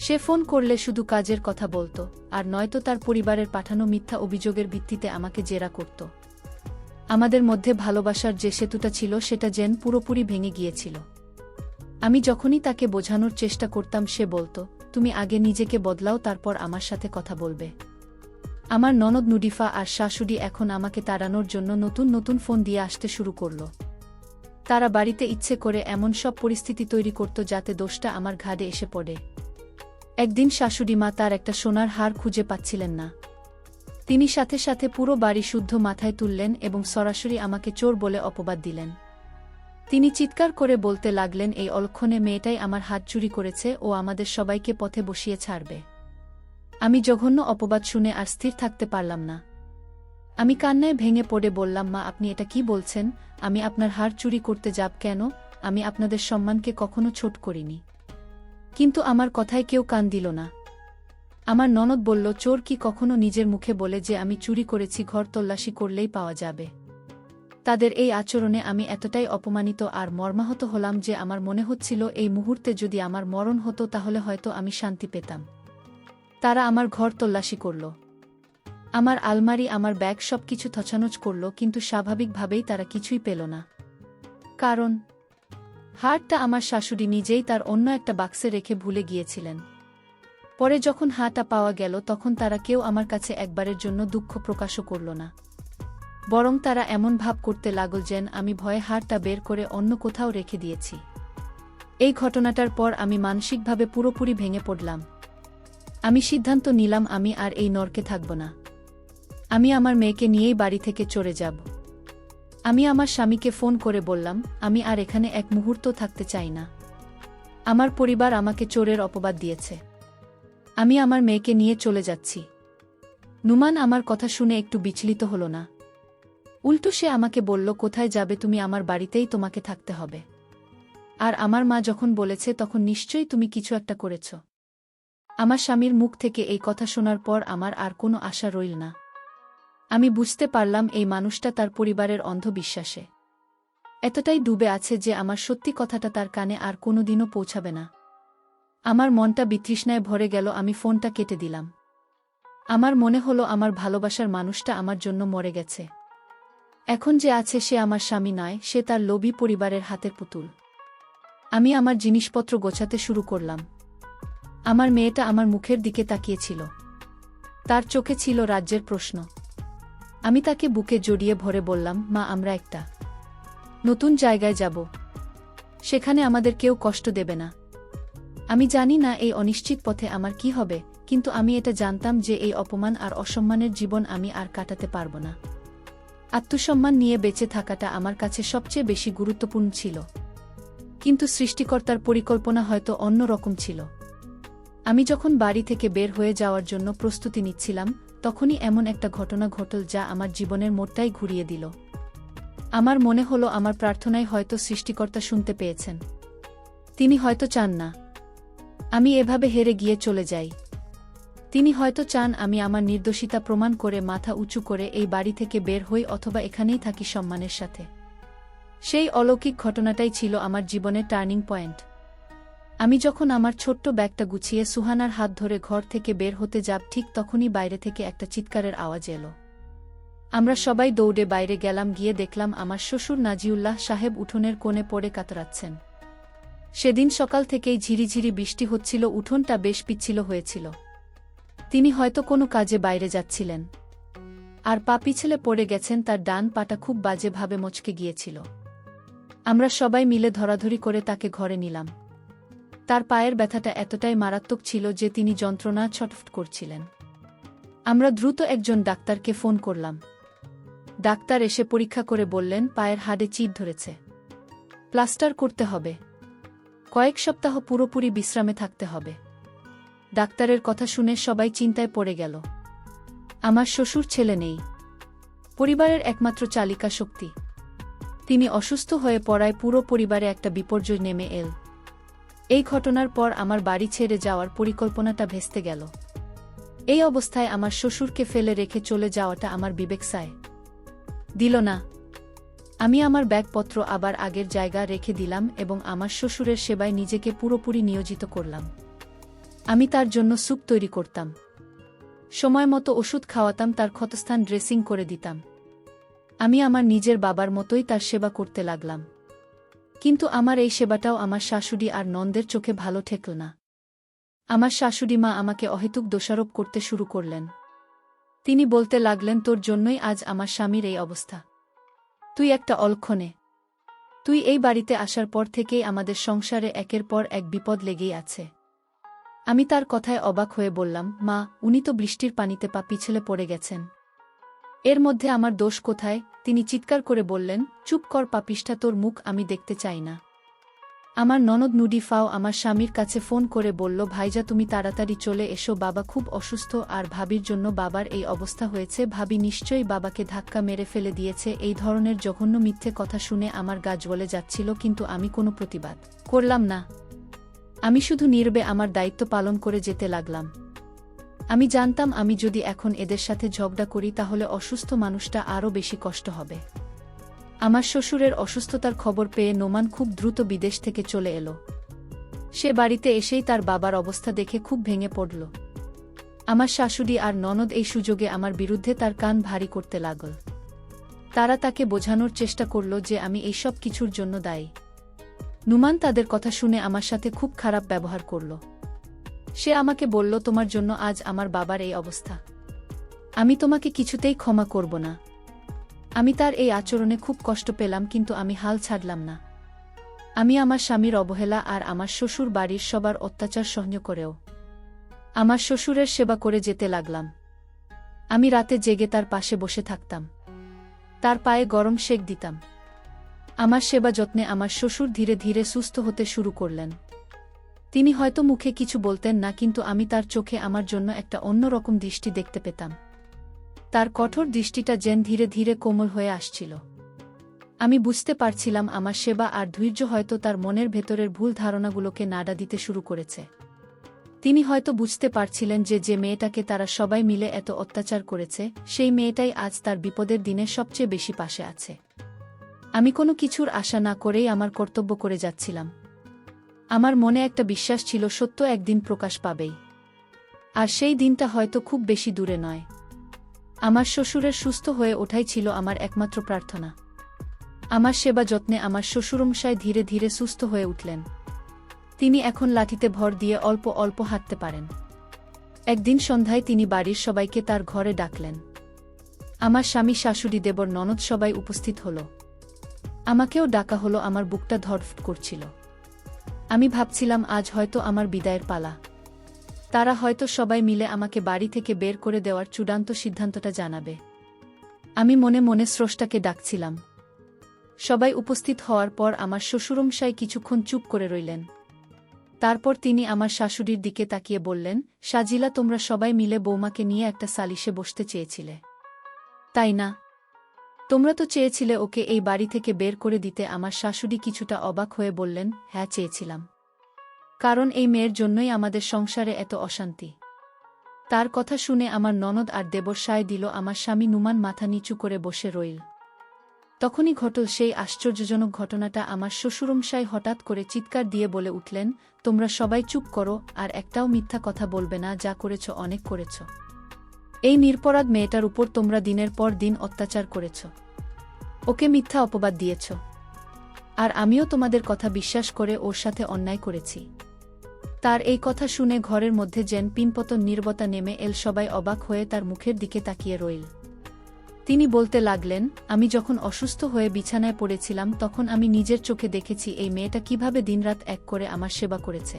সে ফোন করলে শুধু কাজের কথা বলত, আর নয়তো তার পরিবারের পাঠানো মিথ্যা অভিযোগের ভিত্তিতে আমাকে জেরা করত। আমাদের মধ্যে ভালোবাসার যে সেতুটা ছিল সেটা যেন পুরোপুরি ভেঙে গিয়েছিল। আমি যখনই তাকে বোঝানোর চেষ্টা করতাম সে বলত, তুমি আগে নিজেকে বদলাও, তারপর আমার সাথে কথা বলবে। আমার ননদ নুডিফা আর শাশুড়ি এখন আমাকে তাড়ানোর জন্য নতুন নতুন ফোন দিয়ে আসতে শুরু করল। তারা বাড়িতে ইচ্ছে করে এমন সব পরিস্থিতি তৈরি করত যাতে দোষটা আমার ঘাড়ে এসে পড়ে। একদিন শাশুড়ি মা তার একটা সোনার হার খুঁজে পাচ্ছিলেন না। তিনি সাথে সাথে পুরো বাড়ি শুদ্ধ মাথায় তুললেন এবং সরাসরি আমাকে চোর বলে অপবাদ দিলেন। তিনি চিৎকার করে বলতে লাগলেন, এই অলক্ষণে মেয়েটাই আমার হাত চুরি করেছে, ও আমাদের সবাইকে পথে বসিয়ে ছাড়বে। আমি জঘন্য অপবাদ শুনে আর স্থির থাকতে পারলাম না। আমি কান্নায় ভেঙে পড়ে বললাম, মা, আপনি এটা কি বলছেন? আমি আপনার হার চুরি করতে যাব কেন? আমি আপনাদের সম্মানকে কখনো ছোট করিনি। কিন্তু আমার কথায় কেউ কান দিল না। আমার ননদ বলল, চোর কি কখনো নিজের মুখে বলে যে আমি চুরি করেছি? ঘর তল্লাশি করলেই পাওয়া যাবে। তাদের এই আচরণে আমি এতটাই অপমানিত আর মর্মাহত হলাম যে আমার মনে হচ্ছিল এই মুহূর্তে যদি আমার মরণ হতো তাহলে হয়তো আমি শান্তি পেতাম। তারা আমার ঘর তল্লাশি করল, আমার আলমারি, আমার ব্যাগ সবকিছু তছনছ করল, কিন্তু স্বাভাবিকভাবেই তারা কিছুই পেল না। কারণ হারটা আমার শাশুড়ি নিজেই তার অন্য একটা বাক্সে রেখে ভুলে গিয়েছিলেন। পরে যখন হারটা পাওয়া গেল তখন তারা কেউ আমার কাছে একবারের জন্য দুঃখ প্রকাশও করল না। বরং তারা এমন ভাব করতে লাগল যেন আমি ভয়ে হারটা বের করে অন্য কোথাও রেখে দিয়েছি। এই ঘটনাটার পর আমি মানসিকভাবে পুরোপুরি ভেঙে পড়লাম। আমি সিদ্ধান্ত নিলাম আমি আর এই নরকে থাকব না। আমি আমার মেয়েকে নিয়েই বাড়ি থেকে চলে যাব। আমি আমার স্বামীকে ফোন করে বললাম, আমি আর এখানে এক মুহূর্ত থাকতে চাই না। আমার পরিবার আমাকে চোরের অপবাদ দিয়েছে। আমি আমার মেয়েকে নিয়ে চলে যাচ্ছি। নুমান আমার কথা শুনে একটু বিচলিত হল না। উল্টো সে আমাকে বলল, কোথায় যাবে তুমি? আমার বাড়িতেই তোমাকে থাকতে হবে। আর আমার মা যখন বলেছে তখন নিশ্চয়ই তুমি কিছু একটা করেছ। আমার স্বামীর মুখ থেকে এই কথা শোনার পর আমার আর কোনো আশা রইল না। আমি বুঝতে পারলাম এই মানুষটা তার পরিবারের অন্ধবিশ্বাসে এতটাই ডুবে আছে যে আমার সত্যি কথাটা তার কানে আর কোনোদিনও পৌঁছাবে না। আমার মনটা বিতৃষ্ণায় ভরে গেল। আমি ফোনটা কেটে দিলাম। আমার মনে হলো আমার ভালোবাসার মানুষটা আমার জন্য মরে গেছে। এখন যে আছে সে আমার স্বামী নয়, সে তার লোভী পরিবারের হাতের পুতুল। আমি আমার জিনিসপত্র গোছাতে শুরু করলাম। আমার মেয়েটা আমার মুখের দিকে তাকিয়েছিল। তার চোখে ছিল রাজ্যের প্রশ্ন। আমি তাকে বুকে জড়িয়ে ভরে বললাম, মা, আমরা একটা নতুন জায়গায় যাব। সেখানে আমাদের কেউ কষ্ট দেবে না। আমি জানি না এই অনিশ্চিত পথে আমার কি হবে, কিন্তু আমি এটা জানতাম যে এই অপমান আর অসম্মানের জীবন আমি আর কাটাতে পারব না। আত্মসম্মান নিয়ে বেঁচে থাকাটা আমার কাছে সবচেয়ে বেশি গুরুত্বপূর্ণ ছিল। কিন্তু সৃষ্টিকর্তার পরিকল্পনা হয়তো অন্য রকম ছিল। আমি যখন বাড়ি থেকে বের হয়ে যাওয়ার জন্য প্রস্তুতি নিচ্ছিলাম, তখনই এমন একটা ঘটনা ঘটল যা আমার জীবনের মোড়টাই ঘুরিয়ে দিল। আমার মনে হলো আমার প্রার্থনায় হয়তো সৃষ্টিকর্তা শুনতে পেয়েছেন। তিনি হয়তো চান না আমি এভাবে হেরে গিয়ে চলে যাই। তিনি হয়তো চান আমি আমার নির্দোষিতা প্রমাণ করে মাথা উঁচু করে এই বাড়ি থেকে বের হই, অথবা এখানেই থাকি সম্মানের সাথে। সেই অলৌকিক ঘটনাটাই ছিল আমার জীবনের টার্নিং পয়েন্ট। আমি যখন আমার ছোট্ট ব্যাগটা গুছিয়ে সুহানার হাত ধরে ঘর থেকে বের হতে যাব, ঠিক তখনই বাইরে থেকে একটা চিৎকারের আওয়াজ এলো। আমরা সবাই দৌড়ে বাইরে গেলাম, গিয়ে দেখলাম আমার শ্বশুর নাজিউল্লাহ সাহেব উঠোনের কোণে পড়ে কাতরাচ্ছেন। সেদিন সকাল থেকেই ঝিরিঝিরি বৃষ্টি হচ্ছিল, উঠোনটা বেশ পিচ্ছিল হয়েছিল। তিনি হয়তো কোনো কাজে বাইরে যাচ্ছিলেন, আর পা পিছলে পড়ে গেছেন, তার ডান পাটা খুব বাজেভাবে মচকে গিয়েছিল। আমরা সবাই মিলে ধরাধরি করে তাকে ঘরে নিলাম। তার পায়ের ব্যথাটা এতটাই মারাত্মক ছিল যে তিনি যন্ত্রণা ছটফট করছিলেন। আমরা দ্রুত একজন ডাক্তারকে ফোন করলাম। ডাক্তার এসে পরীক্ষা করে বললেন পায়ের হাড়ে চিড় ধরেছে, প্লাস্টার করতে হবে, কয়েক সপ্তাহ পুরোপুরি বিশ্রামে থাকতে হবে। ডাক্তারের কথা শুনে সবাই চিন্তায় পড়ে গেল। আমার শ্বশুর ছেলে নেই, পরিবারের একমাত্র চালিকা শক্তি। তিনি অসুস্থ হয়ে পড়ায় পুরো পরিবারে একটা বিপর্যয় নেমে এল। এই ঘটনার পর আমার বাড়ি ছেড়ে যাওয়ার পরিকল্পনাটা ভেস্তে গেল। এই অবস্থায় আমার শ্বশুরকে ফেলে রেখে চলে যাওয়াটা আমার বিবেক সায় দিল না। আমি আমার ব্যাগপত্র আবার আগের জায়গা রেখে দিলাম এবং আমার শ্বশুরের সেবায় নিজেকে পুরোপুরি নিয়োজিত করলাম। আমি তার জন্য স্যুপ তৈরি করতাম, সময় মতো ওষুধ খাওয়াতাম, তার ক্ষতস্থান ড্রেসিং করে দিতাম। আমি আমার নিজের বাবার মতোই তার সেবা করতে লাগলাম। কিন্তু আমার এই সেবাটাও আমার শাশুড়ি আর নন্দের চোখে ভালো ঠেকল না। আমার শাশুড়ি মা আমাকে অহেতুক দোষারোপ করতে শুরু করলেন। তিনি বলতে লাগলেন, তোর জন্যই আজ আমার স্বামীর এই অবস্থা। তুই একটা অলক্ষণে। তুই এই বাড়িতে আসার পর থেকেই আমাদের সংসারে একের পর এক বিপদ লেগেই আছে। আমি তার কথায় অবাক হয়ে বললাম, মা, উনি তো বৃষ্টির পানিতে পা পিছলে পড়ে গেছেন, এর মধ্যে আমার দোষ কোথায়? তিনি চিৎকার করে বললেন, চুপ কর পাপিষ্ঠা, তোর মুখ আমি দেখতে চাই না। আমার ননদ নুডিফাও আমার স্বামীর কাছে ফোন করে বলল, ভাইজা তুমি তাড়াতাড়ি চলে এসো, বাবা খুব অসুস্থ আর ভাবির জন্য বাবার এই অবস্থা হয়েছে, ভাবি নিশ্চয়ই বাবাকে ধাক্কা মেরে ফেলে দিয়েছে। এই ধরনের জঘন্য মিথ্যে কথা শুনে আমার গা জ্বলে যাচ্ছিল, কিন্তু আমি কোনো প্রতিবাদ করলাম না। আমি শুধু নীরবে আমার দায়িত্ব পালন করে যেতে লাগলাম। আমি জানতাম আমি যদি এখন এদের সাথে ঝগড়া করি তাহলে অসুস্থ মানুষটা আরও বেশি কষ্ট হবে। আমার শ্বশুরের অসুস্থতার খবর পেয়ে নোমান খুব দ্রুত বিদেশ থেকে চলে এলো। সে বাড়িতে এসেই তার বাবার অবস্থা দেখে খুব ভেঙে পড়ল। আমার শাশুড়ি আর ননদ এই সুযোগে আমার বিরুদ্ধে তার কান ভারী করতে লাগল। তারা তাকে বোঝানোর চেষ্টা করল যে আমি এই সব কিছুর জন্য দায়ী। নুমান তাদের কথা শুনে আমার সাথে খুব খারাপ ব্যবহার করল। সে আমাকে বলল, তোমার জন্য আজ আমার বাবার এই অবস্থা, আমি তোমাকে কিছুতেই ক্ষমা করব না। আমি তার এই আচরণে খুব কষ্ট পেলাম, কিন্তু আমি হাল ছাড়লাম না। আমি আমার স্বামীর অবহেলা আর আমার শ্বশুর বাড়ির সবার অত্যাচার সহ্য করেও আমার শ্বশুরের সেবা করে যেতে লাগলাম। আমি রাতে জেগে তার পাশে বসে থাকতাম, তার পায়ে গরম সেক দিতাম। আমার সেবা যত্নে আমার শ্বশুর ধীরে ধীরে সুস্থ হতে শুরু করলেন। তিনি হয়তো মুখে কিছু বলতেন না, কিন্তু আমি তার চোখে আমার জন্য একটা অন্যরকম দৃষ্টি দেখতে পেতাম। তার কঠোর দৃষ্টিটা যেন ধীরে ধীরে কোমল হয়ে আসছিল। আমি বুঝতে পারছিলাম আমার সেবা আর ধৈর্য হয়তো তার মনের ভেতরের ভুল ধারণাগুলোকে নাড়া দিতে শুরু করেছে। তিনি হয়তো বুঝতে পারছিলেন যে যে মেয়েটাকে তারা সবাই মিলে এত অত্যাচার করেছে, সেই মেয়েটাই আজ তার বিপদের দিনে সবচেয়ে বেশি পাশে আছে। আমি কোনো কিছুর আশা না করেই আমার কর্তব্য করে যাচ্ছিলাম। আমার মনে একটা বিশ্বাস ছিল, সত্য একদিন প্রকাশ পাবেই, আর সেই দিনটা হয়তো খুব বেশি দূরে নয়। আমার শ্বশুরের সুস্থ হয়ে ওঠাই ছিল আমার একমাত্র প্রার্থনা। আমার সেবা যত্নে আমার শ্বশুরমশাই ধীরে ধীরে সুস্থ হয়ে উঠলেন। তিনি এখন লাঠিতে ভর দিয়ে অল্প অল্প হাঁটতে পারেন। একদিন সন্ধ্যায় তিনি বাড়ির সবাইকে তার ঘরে ডাকলেন। আমার স্বামী, শাশুড়ি, দেবর, ননদ সবাই উপস্থিত হল। আমাকেও ডাকা হলো। আমার বুকটা ধড়ফড় করছিল। আমি ভাবছিলাম আজ হয়তো আমার বিদায়ের পালা। তারা হয়তো সবাই মিলে আমাকে বাড়ি থেকে বের করে দেওয়ার চূড়ান্ত সিদ্ধান্তটা জানাবে। আমি মনে মনে স্রষ্টাকে ডাকছিলাম। সবাই উপস্থিত হওয়ার পর আমার শ্বশুরমশাই কিছুক্ষণ চুপ করে রইলেন। তারপর তিনি আমার শাশুড়ির দিকে তাকিয়ে বললেন, সাজিলা, তোমরা সবাই মিলে বৌমাকে নিয়ে একটা সালিশে বসতে চেয়েছিলে, তাই না? তোমরা তো চেয়েছিলে ওকে এই বাড়ি থেকে বের করে দিতে। আমার শাশুড়ি কিছুটা অবাক হয়ে বললেন, হ্যাঁ, চেয়েছিলাম। কারণ এই মেয়ের জন্যই আমাদের সংসারে এত অশান্তি। তার কথা শুনে আমার ননদ আর দেবর সায় দিল। আমার স্বামী নুমান মাথা নিচু করে বসে রইল। তখনই ঘটল সেই আশ্চর্যজনক ঘটনাটা। আমার শ্বশুরমশাই হঠাৎ করে চিৎকার দিয়ে বলে উঠলেন, তোমরা সবাই চুপ করো, আর একটাও মিথ্যা কথা বলবে না। যা করেছ অনেক করেছ। এই নিরপরাধ মেয়েটার উপর তোমরা দিনের পর দিন অত্যাচার করেছ, ওকে মিথ্যা অপবাদ দিয়েছ, আর আমিও তোমাদের কথা বিশ্বাস করে ওর সাথে অন্যায় করেছি। তার এই কথা শুনে ঘরের মধ্যে যেন পিনপতন নীরবতা নেমে এল। সবাই অবাক হয়ে তার মুখের দিকে তাকিয়ে রইল। তিনি বলতে লাগলেন, আমি যখন অসুস্থ হয়ে বিছানায় পড়েছিলাম তখন আমি নিজের চোখে দেখেছি এই মেয়েটা কিভাবে দিনরাত এক করে আমার সেবা করেছে।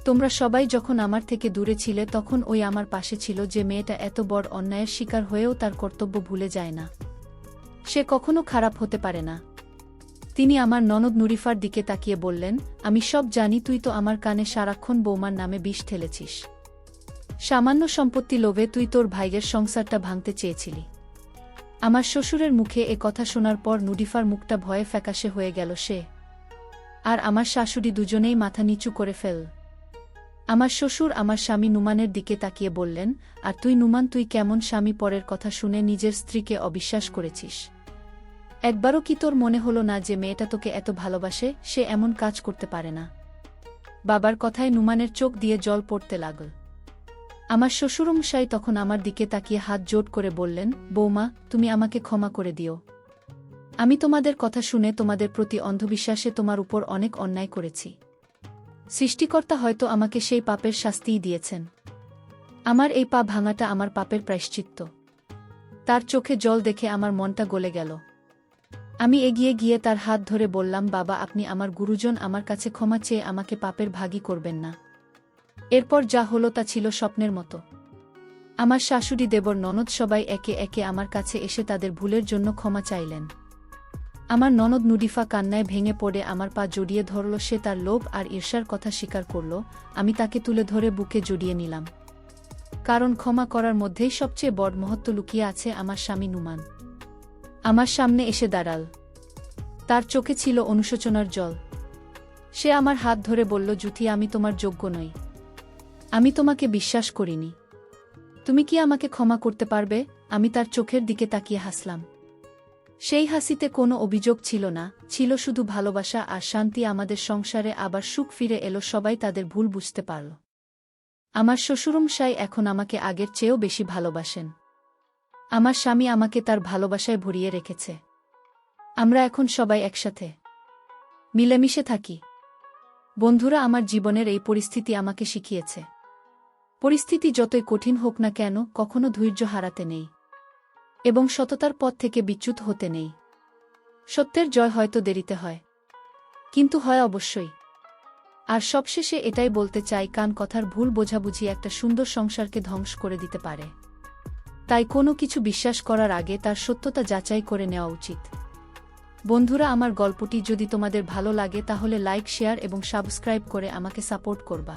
তোমরা সবাই যখন আমার থেকে দূরে ছিলে তখন ওই আমার পাশে ছিল। যে মেয়েটা এত বড় অন্যায়ের শিকার হয়েও তার কর্তব্য ভুলে যায় না, সে কখনো খারাপ হতে পারে না। তিনি আমার ননদ নুরিফার দিকে তাকিয়ে বললেন, আমি সব জানি। তুই তো আমার কানে সারাক্ষণ বৌমার নামে বিষ ঠেলেছিস। সামান্য সম্পত্তি লোভে তুই তোর ভাইয়ের সংসারটা ভাঙতে চেয়েছিলি। আমার শ্বশুরের মুখে এ কথা শোনার পর নুরিফার মুখটা ভয়ে ফ্যাকাশে হয়ে গেল। সে আর আমার শাশুড়ি দুজনেই মাথা নিচু করে ফেল। আমার শ্বশুর আমার স্বামী নুমানের দিকে তাকিয়ে বললেন, আর তুই নুমান, তুই কেমন স্বামী? পরের কথা শুনে নিজের স্ত্রীকে অবিশ্বাস করেছিস। একবারও কি তোর মনে হলো না যে মেয়েটা তোকে এত ভালোবাসে? সে এমন কাজ করতে পারে না। বাবার কথায় নুমানের চোখ দিয়ে জল পড়তে লাগল। আমার শ্বশুরমশাই তখন আমার দিকে তাকিয়ে হাত জোড় করে বললেন, বৌমা, তুমি আমাকে ক্ষমা করে দিও। আমি তোমাদের কথা শুনে তোমাদের প্রতি অন্ধবিশ্বাসে তোমার উপর অনেক অন্যায় করেছি। সৃষ্টিকর্তা হয়তো আমাকে সেই পাপের শাস্তিই দিয়েছেন। আমার এই পা ভাঙাটা আমার পাপের প্রায়শ্চিত্ত। তার চোখে জল দেখে আমার মনটা গলে গেল। আমি এগিয়ে গিয়ে তার হাত ধরে বললাম, বাবা, আপনি আমার গুরুজন, আমার কাছে ক্ষমা চেয়ে আমাকে পাপের ভাগী করবেন না। এরপর যা হলো তা ছিল স্বপ্নের মতো। আমার শাশুড়ি, দেবর, ননদ সবাই একে একে আমার কাছে এসে তাদের ভুলের জন্য ক্ষমা চাইলেন। আমার ননদ নুরিফা কান্নায় ভেঙে পড়ে আমার পা জড়িয়ে ধরল। সে তার লোভ আর ঈর্ষার কথা স্বীকার করল। আমি তাকে তুলে ধরে বুকে জড়িয়ে নিলাম। কারণ ক্ষমা করার মধ্যেই সবচেয়ে বড় মহত্ব লুকিয়ে আছে। আমার স্বামী নুমান আমার সামনে এসে দাঁড়াল। তার চোখে ছিল অনুশোচনার জল। সে আমার হাত ধরে বলল, জুথি, আমি তোমার যোগ্য নই। আমি তোমাকে বিশ্বাস করিনি। তুমি কি আমাকে ক্ষমা করতে পারবে? আমি তার চোখের দিকে তাকিয়ে হাসলাম। সেই হাসিতে কোনো অভিযোগ ছিল না, ছিল শুধু ভালোবাসা আর শান্তি। আমাদের সংসারে আবার সুখ ফিরে এলো। সবাই তাদের ভুল বুঝতে পারল। আমার শ্বশুরমশাই এখন আমাকে আগের চেয়েও বেশি ভালোবাসেন। আমার স্বামী আমাকে তার ভালোবাসায় ভরিয়ে রেখেছে। আমরা এখন সবাই একসাথে মিলেমিশে থাকি। বন্ধুরা, আমার জীবনের এই পরিস্থিতি আমাকে শিখিয়েছে, পরিস্থিতি যতই কঠিন হোক না কেন, কখনো ধৈর্য হারাতে নেই এবং সততার পথ থেকে বিচ্যুত হতে নেই। সত্যের জয় হয়তো দেরিতে হয়, কিন্তু হয় অবশ্যই। আর সবশেষে এটাই বলতে চাই, কান কথার ভুল বোঝাবুঝি একটা সুন্দর সংসারকে ধ্বংস করে দিতে পারে। তাই কোনো কিছু বিশ্বাস করার আগে তার সত্যতা যাচাই করে নেওয়া উচিত। বন্ধুরা, আমার গল্পটি যদি তোমাদের ভালো লাগে তাহলে লাইক, শেয়ার এবং সাবস্ক্রাইব করে আমাকে সাপোর্ট করবা।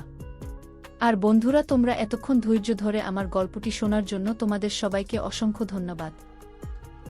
আর বন্ধুরা, তোমরা এতক্ষণ ধৈর্য ধরে আমার গল্পটি শোনার জন্য তোমাদের সবাইকে অসংখ্য ধন্যবাদ।